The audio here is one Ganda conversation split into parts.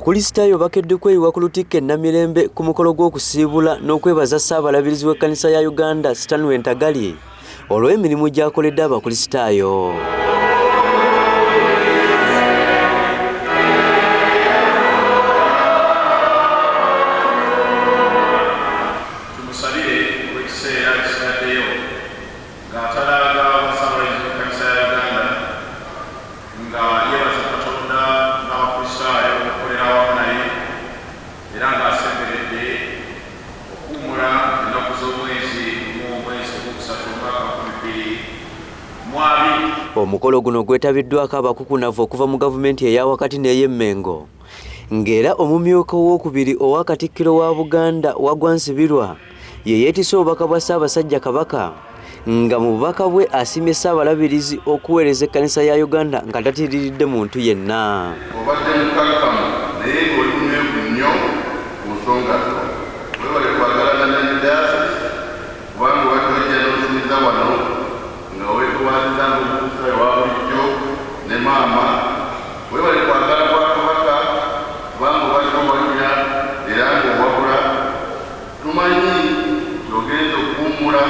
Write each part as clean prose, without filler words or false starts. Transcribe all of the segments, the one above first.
Abakristaayo bakedde kweyiwa ku Lutikko e Namirembe ku mukolo gw'okusiibula n'okwebaza Ssaabalabirizi w'Ekkanisa ya Uganda Stanley Ntagali olw'emirimu gy'akoledde Abakristaayo. Omukolo guno gwetabiddwako abakukunavu okuva mu gavumenti eya wakati n'ey'Emmengo, ng'era omumyuka owookubiri owa Katikkiro wa Buganda Waggwa Nsibirwa ye yeetisse obubaka bwa Ssaabasajja Kabaka, nga mu bubaka bwe asiimye Ssaabalabirizi okuweereza Ekkanisa ya Uganda nga tatiriiridde muntu yenna. Obadde mukakkamu naye ng'olimunywevu nnyo ku nsonga zo. Weewale kwagalana ne dayosisi kubanga obadde ojja n'osimiza wano nga weetuwaazizanga omukusaayo wa bulijjo ne maama. Weewale kwagala kwa Kabaka kubanga obadde owalira era ng'owabula. Tumanyi ogenza okuwummula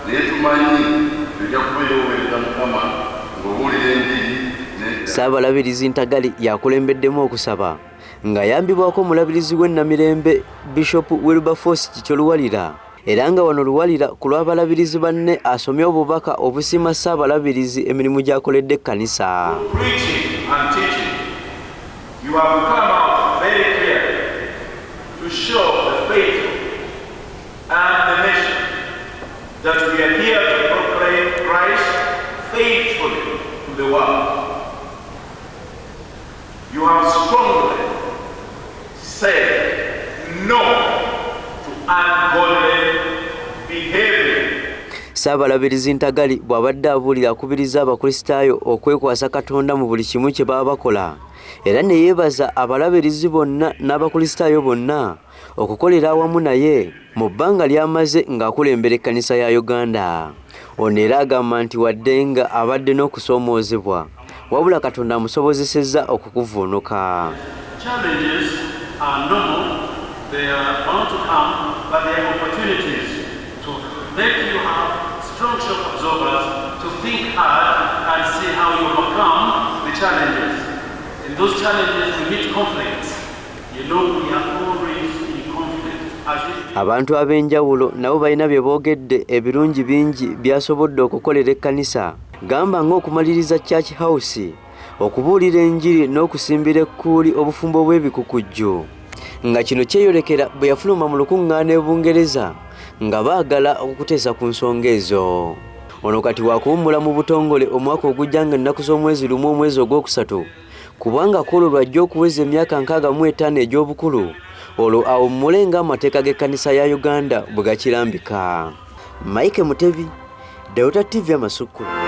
naye tumanyi ojja kubeeroweereza Mukama ng'obuulira enjiri. Ssaabalabirizi Ntagali yakulembeddemu okusaba ng'ayambibwako omulabirizi w'e Namirembe Bishop Wilberforce Kikyoluwalira, era nga wano Luwalira ku lw'abalabirizi banne asomye obubaka obusiima Ssaabalabirizi emirimu gy'akoledde Ekkanisa. You have strongly said no to ungodly behavior. Ssaabalabirizi Ntagali bw'abadde abuulira akubiriza Abakristaayo okwekwasa Katonda mu buli kimu kye baba bakola, era ne yeebaza abalabirizi bonna n'Abakristaayo bonna okukolera awamu naye mu bbanga ly'amaze ng'akulembera Ekkanisa ya Uganda. Ono era agamba nti wadde nga abadde n'okusoomoozebwa, wabula Katonda amusobozesezza okukuvuunuka. Challenges are normal, they are bound to come, but they are opportunities to make you have strong shock absorbers to think hard and see how you overcome the challenges. In those challenges we meet conflicts. You know we are always in conflict. Abantu ab'enjawulo nabo balina bye boogedde ebirungi bingi byasobodde okukolera Ekkanisa. Gamba ng'okumaliriza Church House, okubuulira enjiri n'okusimbira ekkuuli obufumbo bw'ebikukujju, nga kino kyeyolekera bwe yafuluma mu lukuŋŋaana e Bungereza nga baagala okuteesa ku nsonga ezo. Ono kati wakuwummula mu butongole omwaka ogujja nga ennaku z'omwezi lumu omwezi ogwokusatu, kubanga ku olwo lwajja okuweza emyaka 65 egy'obukulu, olwo awummule ng'amateeka g'Ekkanisa ya Uganda bwe gakirambika. Mike Mutebi, Delta TV Amasukulu.